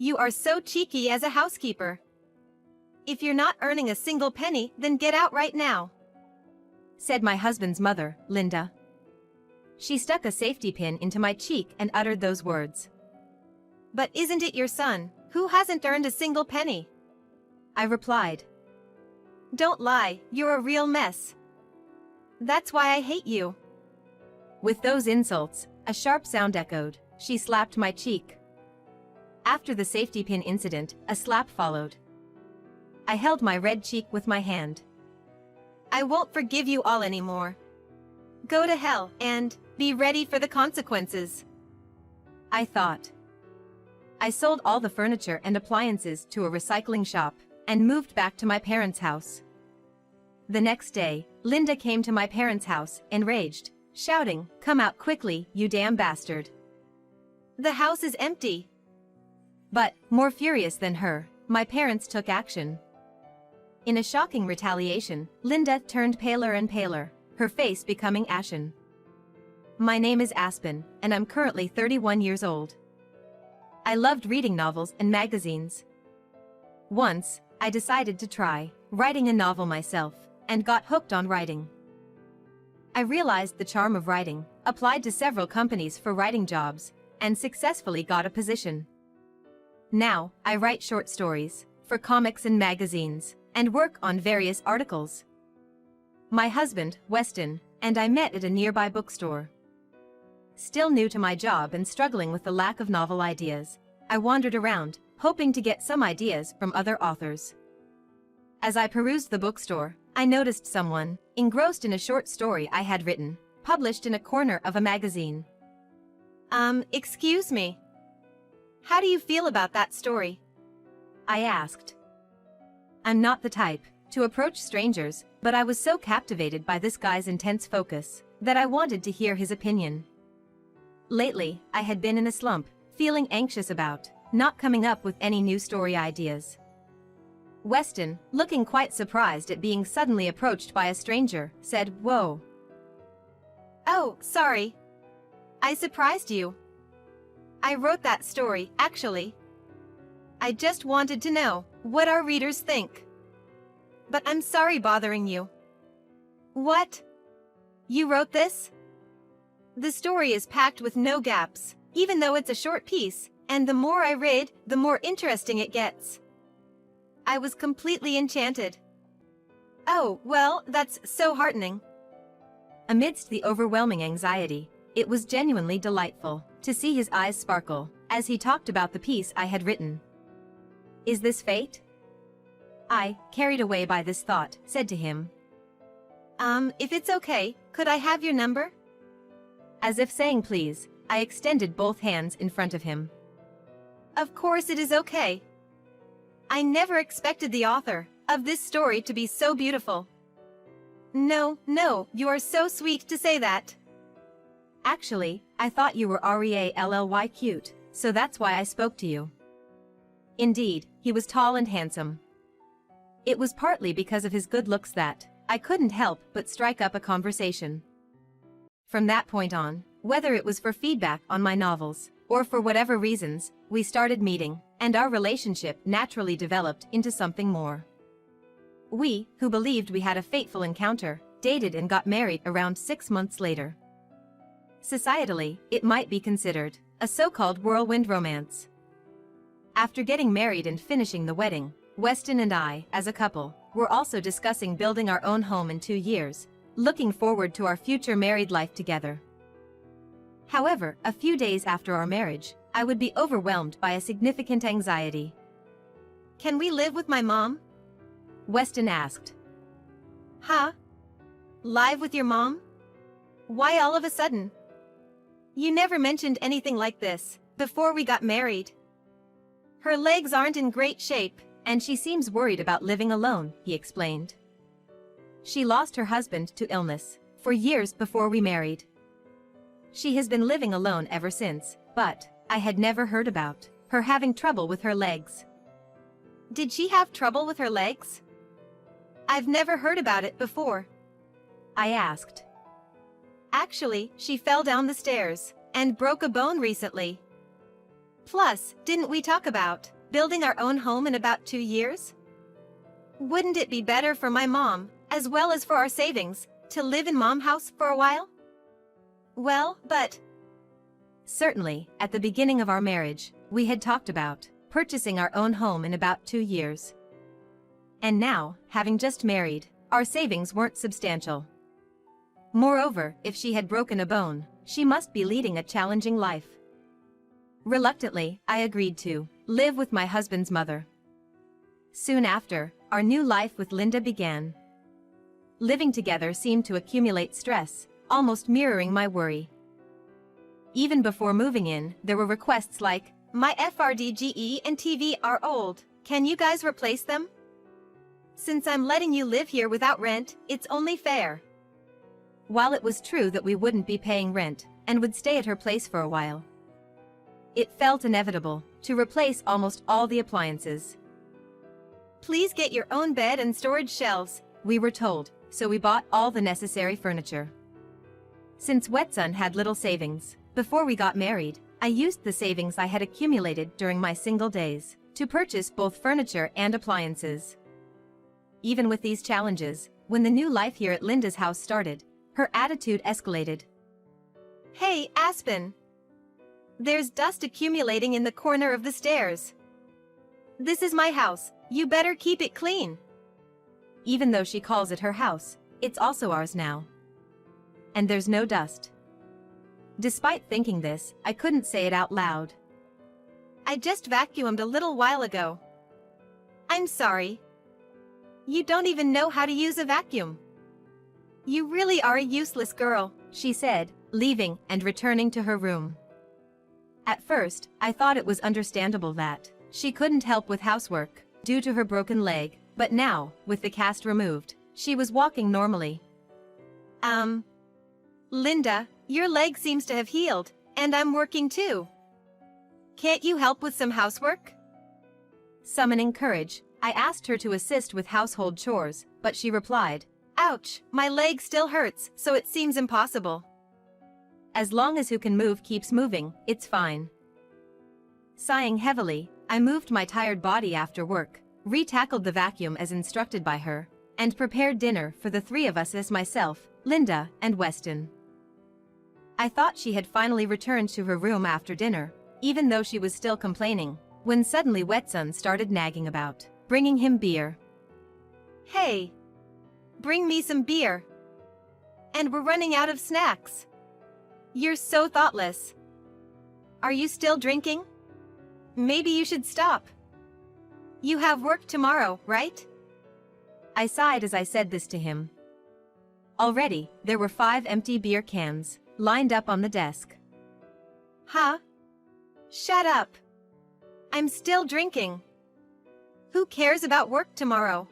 You are so cheeky as a housekeeper. If you're not earning a single penny, then get out right now," said my husband's mother, Linda. She stuck a safety pin into my cheek and uttered those words. "But isn't it your son, who hasn't earned a single penny?" I replied. "Don't lie, you're a real mess. That's why I hate you." With those insults, a sharp sound echoed. She slapped my cheek. After the safety pin incident, a slap followed. I held my red cheek with my hand. "I won't forgive you all anymore. Go to hell and be ready for the consequences," I thought. I sold all the furniture and appliances to a recycling shop and moved back to my parents' house. The next day, Linda came to my parents' house, enraged, shouting, "Come out quickly, you damn bastard. The house is empty." But, more furious than her, my parents took action. In a shocking retaliation, Linda turned paler and paler, her face becoming ashen. My name is Aspen, and I'm currently 31 years old. I loved reading novels and magazines. Once, I decided to try writing a novel myself, and got hooked on writing. I realized the charm of writing, applied to several companies for writing jobs, and successfully got a position. Now, I write short stories for comics and magazines, and work on various articles. My husband, Weston, and I met at a nearby bookstore. Still new to my job and struggling with the lack of novel ideas, I wandered around, hoping to get some ideas from other authors. As I perused the bookstore, I noticed someone engrossed in a short story I had written, published in a corner of a magazine. Excuse me. How do you feel about that story?" I asked. I'm not the type to approach strangers, but I was so captivated by this guy's intense focus that I wanted to hear his opinion. Lately, I had been in a slump, feeling anxious about not coming up with any new story ideas. Weston, looking quite surprised at being suddenly approached by a stranger, said, "Whoa. Oh, sorry. I surprised you. I wrote that story, actually. I just wanted to know what our readers think. But I'm sorry bothering you." "What? You wrote this?" "The story is packed with no gaps, even though it's a short piece, and the more I read, the more interesting it gets." I was completely enchanted. "Oh, well, that's so heartening." Amidst the overwhelming anxiety, it was genuinely delightful to see his eyes sparkle as he talked about the piece I had written. Is this fate? I, carried away by this thought, said to him, If it's okay, could I have your number?" As if saying please, I extended both hands in front of him. "Of course it is okay. I never expected the author of this story to be so beautiful." No, you are so sweet to say that." "Actually, I thought you were really cute, so that's why I spoke to you." Indeed, he was tall and handsome. It was partly because of his good looks that I couldn't help but strike up a conversation. From that point on, whether it was for feedback on my novels, or for whatever reasons, we started meeting, and our relationship naturally developed into something more. We, who believed we had a fateful encounter, dated and got married around 6 months later. Societally, it might be considered a so-called whirlwind romance. After getting married and finishing the wedding, Weston and I, as a couple, were also discussing building our own home in 2 years, looking forward to our future married life together. However, a few days after our marriage, I would be overwhelmed by a significant anxiety. "Can we live with my mom?" Weston asked. "Huh? Live with your mom? Why all of a sudden? You never mentioned anything like this before we got married." "Her legs aren't in great shape, and she seems worried about living alone," he explained. "She lost her husband to illness for years before we married. She has been living alone ever since, but I had never heard about her having trouble with her legs." "Did she have trouble with her legs? I've never heard about it before," I asked. "Actually, she fell down the stairs and broke a bone recently." Plus, didn't we talk about building our own home in about 2 years? Wouldn't it be better for my mom, as well as for our savings, to live in Mom house for a while? Well, but... Certainly, at the beginning of our marriage, we had talked about purchasing our own home in about 2 years. And now, having just married, our savings weren't substantial. Moreover, if she had broken a bone, she must be leading a challenging life. Reluctantly, I agreed to live with my husband's mother. Soon after, our new life with Linda began. Living together seemed to accumulate stress, almost mirroring my worry. Even before moving in, there were requests like, "My FRDGE and TV are old. Can you guys replace them? Since I'm letting you live here without rent, it's only fair." While it was true that we wouldn't be paying rent and would stay at her place for a while, it felt inevitable to replace almost all the appliances. "Please get your own bed and storage shelves," we were told, so we bought all the necessary furniture. Since Wetson had little savings, before we got married, I used the savings I had accumulated during my single days to purchase both furniture and appliances. Even with these challenges, when the new life here at Linda's house started, her attitude escalated. "Hey, Aspen! There's dust accumulating in the corner of the stairs. This is my house, you better keep it clean." Even though she calls it her house, it's also ours now. And there's no dust. Despite thinking this, I couldn't say it out loud. "I just vacuumed a little while ago." "I'm sorry. You don't even know how to use a vacuum. You really are a useless girl," she said, leaving and returning to her room. At first, I thought it was understandable that she couldn't help with housework due to her broken leg, but now, with the cast removed, she was walking normally. Linda, your leg seems to have healed, and I'm working too. Can't you help with some housework?" Summoning courage, I asked her to assist with household chores, but she replied, "Ouch, my leg still hurts, so it seems impossible." As long as who can move keeps moving, it's fine. Sighing heavily, I moved my tired body after work, retackled the vacuum as instructed by her, and prepared dinner for the 3 of us as myself, Linda, and Weston. I thought she had finally returned to her room after dinner, even though she was still complaining, when suddenly Wetson started nagging about bringing him beer. "Hey! Bring me some beer! And we're running out of snacks! You're so thoughtless! Are you still drinking? Maybe you should stop. You have work tomorrow, right?" I sighed as I said this to him. Already, there were 5 empty beer cans lined up on the desk. "Huh? Shut up! I'm still drinking. Who cares about work tomorrow?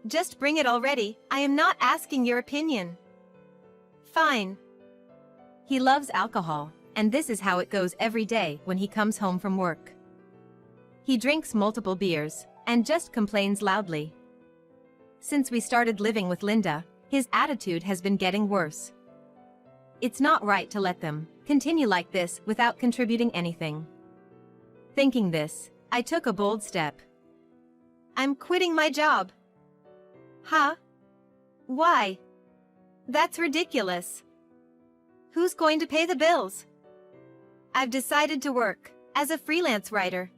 Just bring it already, I am not asking your opinion." "Fine." He loves alcohol, and this is how it goes every day when he comes home from work. He drinks multiple beers, and just complains loudly. Since we started living with Linda, his attitude has been getting worse. It's not right to let them continue like this without contributing anything. Thinking this, I took a bold step. "I'm quitting my job." "Huh? Why? That's ridiculous. Who's going to pay the bills?" "I've decided to work as a freelance writer.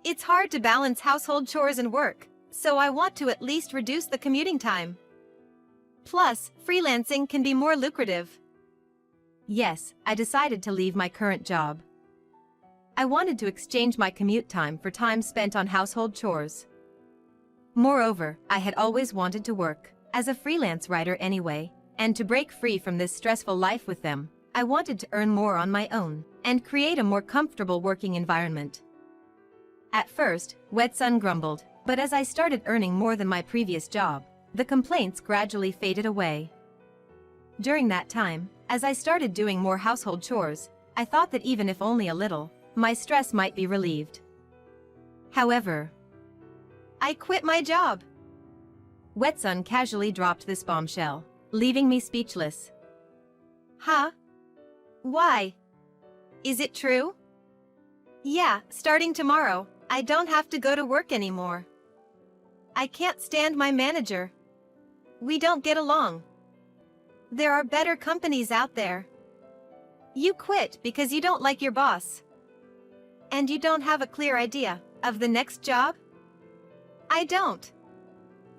It's hard to balance household chores and work, so I want to at least reduce the commuting time. Plus, freelancing can be more lucrative." Yes, I decided to leave my current job. I wanted to exchange my commute time for time spent on household chores. Moreover, I had always wanted to work as a freelance writer anyway, and to break free from this stressful life with them, I wanted to earn more on my own and create a more comfortable working environment. At first, Wetson grumbled, but as I started earning more than my previous job, the complaints gradually faded away. During that time, as I started doing more household chores, I thought that even if only a little, my stress might be relieved. However, "I quit my job." Wetson casually dropped this bombshell, leaving me speechless. "Huh? Why? Is it true?" Yeah, starting tomorrow, I don't have to go to work anymore. I can't stand my manager. We don't get along. There are better companies out there. You quit because you don't like your boss. And you don't have a clear idea of the next job? I don't.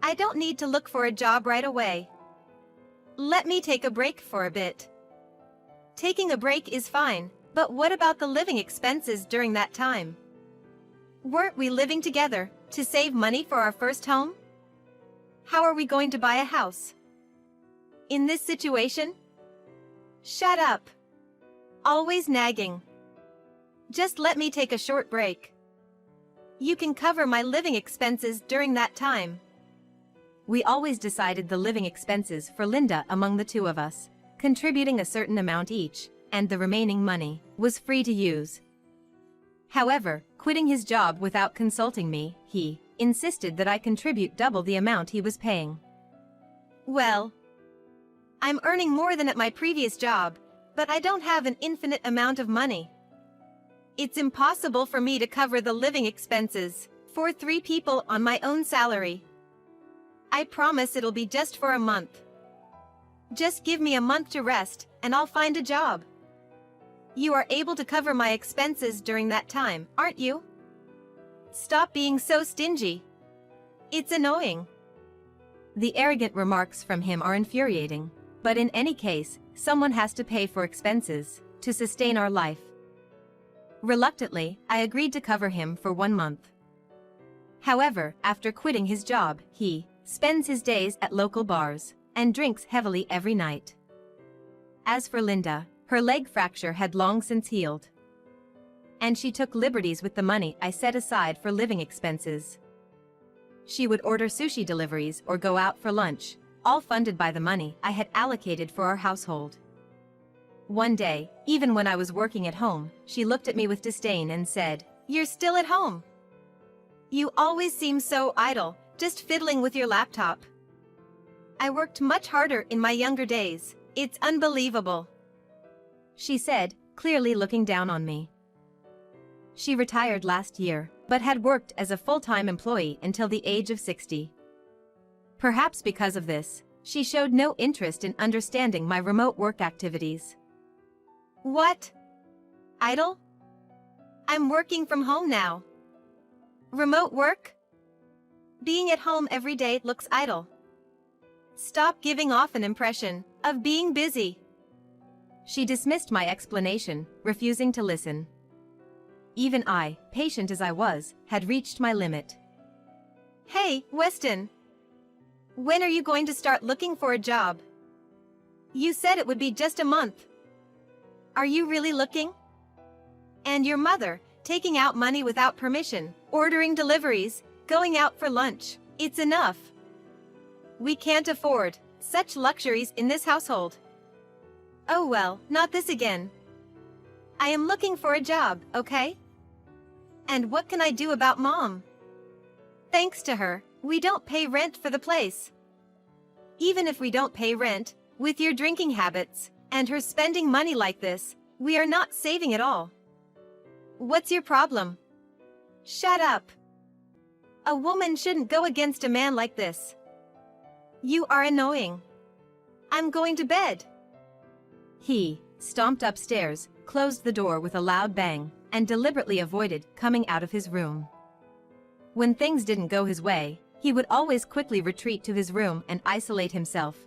I don't need to look for a job right away. Let me take a break for a bit. Taking a break is fine, but what about the living expenses during that time? Weren't we living together to save money for our first home? How are we going to buy a house? In this situation? Shut up. Always nagging. Just let me take a short break. You can cover my living expenses during that time. We always decided the living expenses for Linda among the two of us, contributing a certain amount each, and the remaining money was free to use. However, quitting his job without consulting me, he insisted that I contribute double the amount he was paying. Well, I'm earning more than at my previous job, but I don't have an infinite amount of money. It's impossible for me to cover the living expenses for 3 people on my own salary. I promise it'll be just for a month. Just give me a month to rest, and I'll find a job. You are able to cover my expenses during that time, aren't you? Stop being so stingy. It's annoying. The arrogant remarks from him are infuriating, but in any case, someone has to pay for expenses to sustain our life. Reluctantly, I agreed to cover him for 1 month. However, after quitting his job, he spends his days at local bars and drinks heavily every night. As for Linda, her leg fracture had long since healed, and she took liberties with the money I set aside for living expenses. She would order sushi deliveries or go out for lunch, all funded by the money I had allocated for our household. One day, even when I was working at home, she looked at me with disdain and said, "You're still at home. You always seem so idle, just fiddling with your laptop. I worked much harder in my younger days. It's unbelievable," she said, clearly looking down on me. She retired last year, but had worked as a full-time employee until the age of 60. Perhaps because of this, she showed no interest in understanding my remote work activities. What? Idle? I'm working from home now. Remote work? Being at home every day looks idle. Stop giving off an impression of being busy. She dismissed my explanation, refusing to listen. Even I, patient as I was, had reached my limit. Hey, Weston. When are you going to start looking for a job? You said it would be just a month. Are you really looking? And your mother, taking out money without permission, ordering deliveries, going out for lunch. It's enough. We can't afford such luxuries in this household. Oh well, not this again. I am looking for a job, okay? And what can I do about Mom? Thanks to her, we don't pay rent for the place. Even if we don't pay rent, with your drinking habits, and her spending money like this, we are not saving at all. What's your problem? Shut up. A woman shouldn't go against a man like this. You are annoying. I'm going to bed. He stomped upstairs, closed the door with a loud bang, and deliberately avoided coming out of his room. When things didn't go his way, he would always quickly retreat to his room and isolate himself.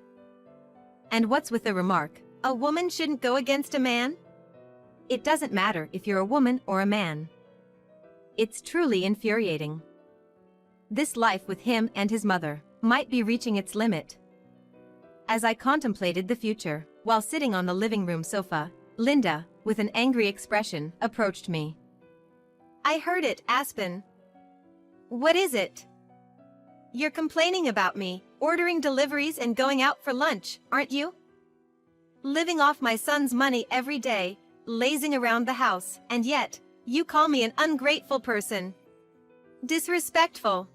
And what's with the remark, "A woman shouldn't go against a man"? It doesn't matter if you're a woman or a man. It's truly infuriating. This life with him and his mother might be reaching its limit. As I contemplated the future, while sitting on the living room sofa, Linda, with an angry expression, approached me. I heard it, Aspen. What is it? You're complaining about me, ordering deliveries and going out for lunch, aren't you? Living off my son's money every day, lazing around the house, and yet, you call me an ungrateful person. Disrespectful.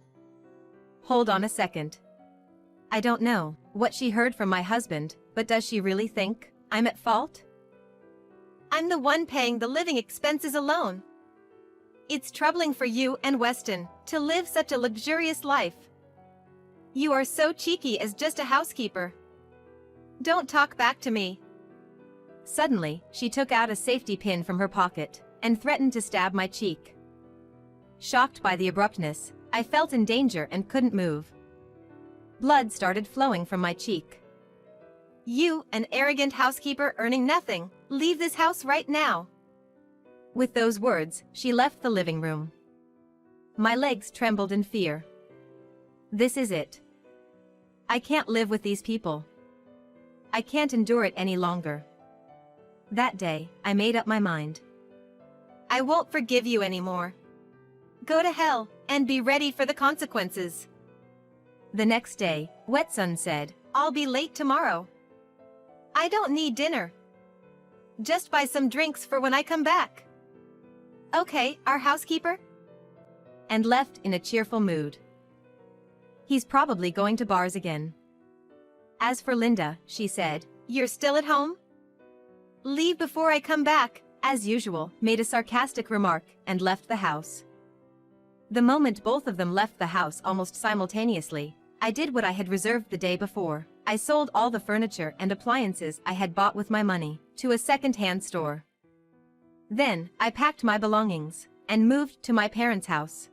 Hold on a second. I don't know what she heard from my husband, but does she really think I'm at fault? I'm the one paying the living expenses alone. It's troubling for you and Weston to live such a luxurious life. You are so cheeky as just a housekeeper. Don't talk back to me. Suddenly, she took out a safety pin from her pocket and threatened to stab my cheek. Shocked by the abruptness, I felt in danger and couldn't move. Blood started flowing from my cheek. You, an arrogant housekeeper earning nothing, leave this house right now. With those words, she left the living room. My legs trembled in fear. This is it. I can't live with these people. I can't endure it any longer. That day, I made up my mind. I won't forgive you anymore. Go to hell, and be ready for the consequences. The next day, Wetson said, I'll be late tomorrow. I don't need dinner. Just buy some drinks for when I come back. Okay, our housekeeper? And left in a cheerful mood. He's probably going to bars again. As for Linda, she said, You're still at home? Leave before I come back, as usual, made a sarcastic remark, and left the house. The moment both of them left the house almost simultaneously, I did what I had reserved the day before. I sold all the furniture and appliances I had bought with my money to a second-hand store. Then, I packed my belongings and moved to my parents' house.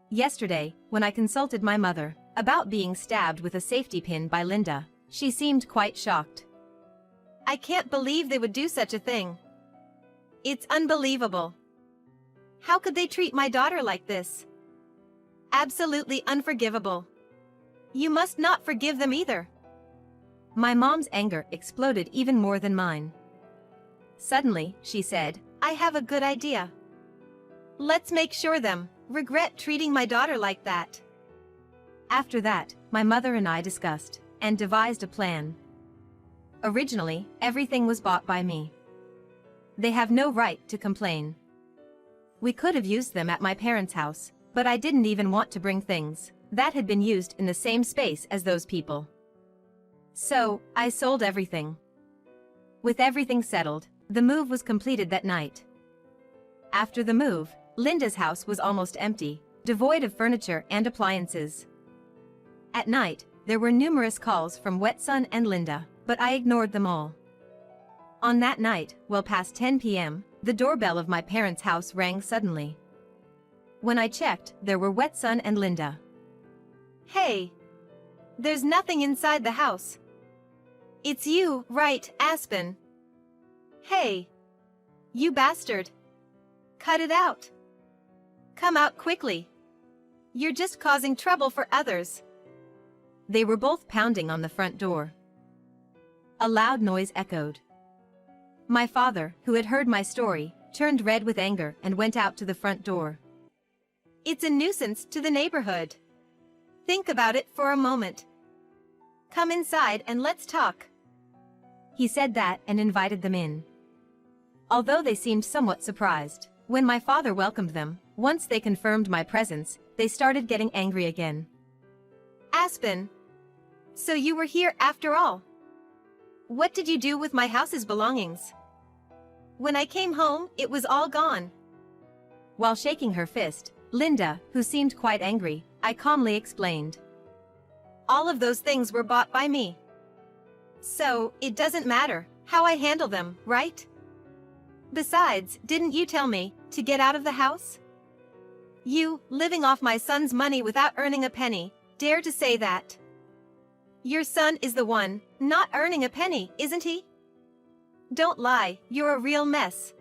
Yesterday, when I consulted my mother about being stabbed with a safety pin by Linda, she seemed quite shocked. I can't believe they would do such a thing. It's unbelievable. How could they treat my daughter like this? Absolutely unforgivable. You must not forgive them either. My mom's anger exploded even more than mine. Suddenly, she said, I have a good idea. Let's make sure them regret treating my daughter like that. After that, my mother and I discussed and devised a plan. Originally, everything was bought by me. They have no right to complain. We could have used them at my parents' house, but I didn't even want to bring things that had been used in the same space as those people. So, I sold everything. With everything settled, the move was completed that night. After the move, Linda's house was almost empty, devoid of furniture and appliances. At night, there were numerous calls from Wetson and Linda, but I ignored them all. On that night, well past 10 p.m., the doorbell of my parents' house rang suddenly. When I checked, there were Wetson and Linda. Hey! There's nothing inside the house. It's you, right, Aspen? Hey! You bastard! Cut it out! Come out quickly! You're just causing trouble for others. They were both pounding on the front door. A loud noise echoed. My father, who had heard my story, turned red with anger and went out to the front door. It's a nuisance to the neighborhood. Think about it for a moment. Come inside and let's talk. He said that and invited them in. Although they seemed somewhat surprised, when my father welcomed them, once they confirmed my presence, they started getting angry again. Aspen! So you were here after all? What did you do with my house's belongings? When I came home, it was all gone. While shaking her fist, Linda, who seemed quite angry, I calmly explained. All of those things were bought by me. So, it doesn't matter how I handle them, right? Besides, didn't you tell me to get out of the house? You, living off my son's money without earning a penny, dare to say that? Your son is the one not earning a penny, isn't he? Don't lie, you're a real mess.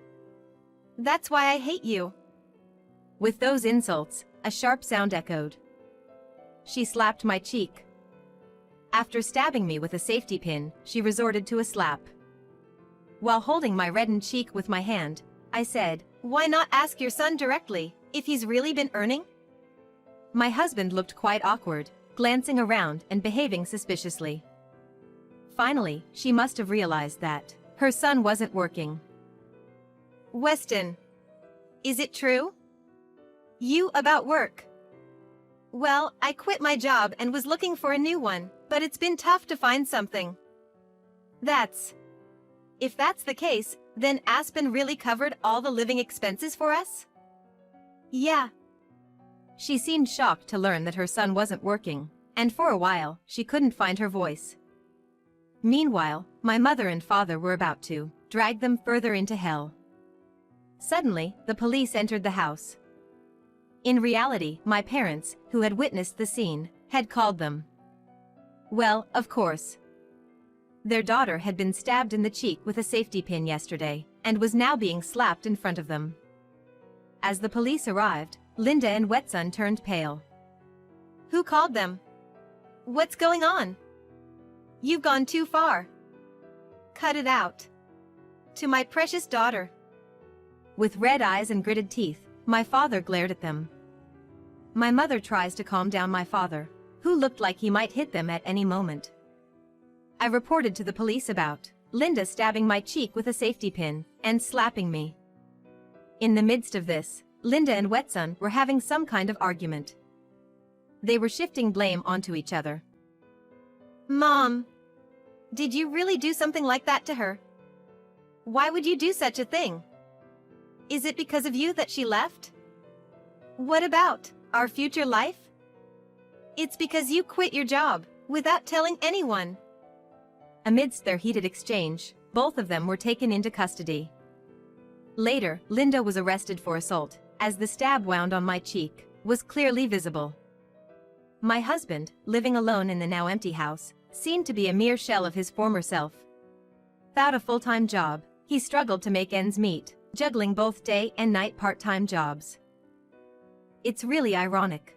That's why I hate you. With those insults, a sharp sound echoed. She slapped my cheek. After stabbing me with a safety pin, she resorted to a slap. While holding my reddened cheek with my hand, I said, Why not ask your son directly if he's really been earning? My husband looked quite awkward, glancing around and behaving suspiciously. Finally, she must have realized that her son wasn't working. Weston, is it true? You about work? Well, I quit my job and was looking for a new one, but it's been tough to find something. If that's the case, then Aspen really covered all the living expenses for us? Yeah. She seemed shocked to learn that her son wasn't working, and for a while, she couldn't find her voice. Meanwhile, my mother and father were about to drag them further into hell. Suddenly, the police entered the house. In reality, my parents, who had witnessed the scene, had called them. Well, of course. Their daughter had been stabbed in the cheek with a safety pin yesterday, and was now being slapped in front of them. As the police arrived, Linda and Wetson turned pale. Who called them? What's going on? You've gone too far. Cut it out. To my precious daughter. With red eyes and gritted teeth, my father glared at them. My mother tries to calm down my father, who looked like he might hit them at any moment. I reported to the police about Linda stabbing my cheek with a safety pin and slapping me. In the midst of this, Linda and Wetson were having some kind of argument. They were shifting blame onto each other. Mom, did you really do something like that to her? Why would you do such a thing? Is it because of you that she left? What about our future life? It's because you quit your job without telling anyone. Amidst their heated exchange, both of them were taken into custody. Later, Linda was arrested for assault, as the stab wound on my cheek was clearly visible. My husband, living alone in the now empty house, seemed to be a mere shell of his former self. Without a full-time job, he struggled to make ends meet, juggling both day and night part-time jobs. It's really ironic.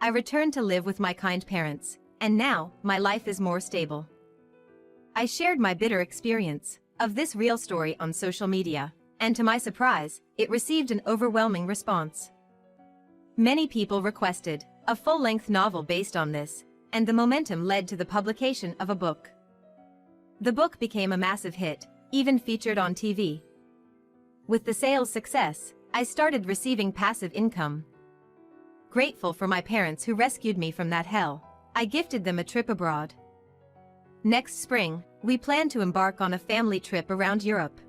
I returned to live with my kind parents, and now my life is more stable. I shared my bitter experience of this real story on social media, and to my surprise, it received an overwhelming response. Many people requested a full-length novel based on this, and the momentum led to the publication of a book. The book became a massive hit, even featured on TV. With the sales success, I started receiving passive income. Grateful for my parents who rescued me from that hell, I gifted them a trip abroad. Next spring, we plan to embark on a family trip around Europe.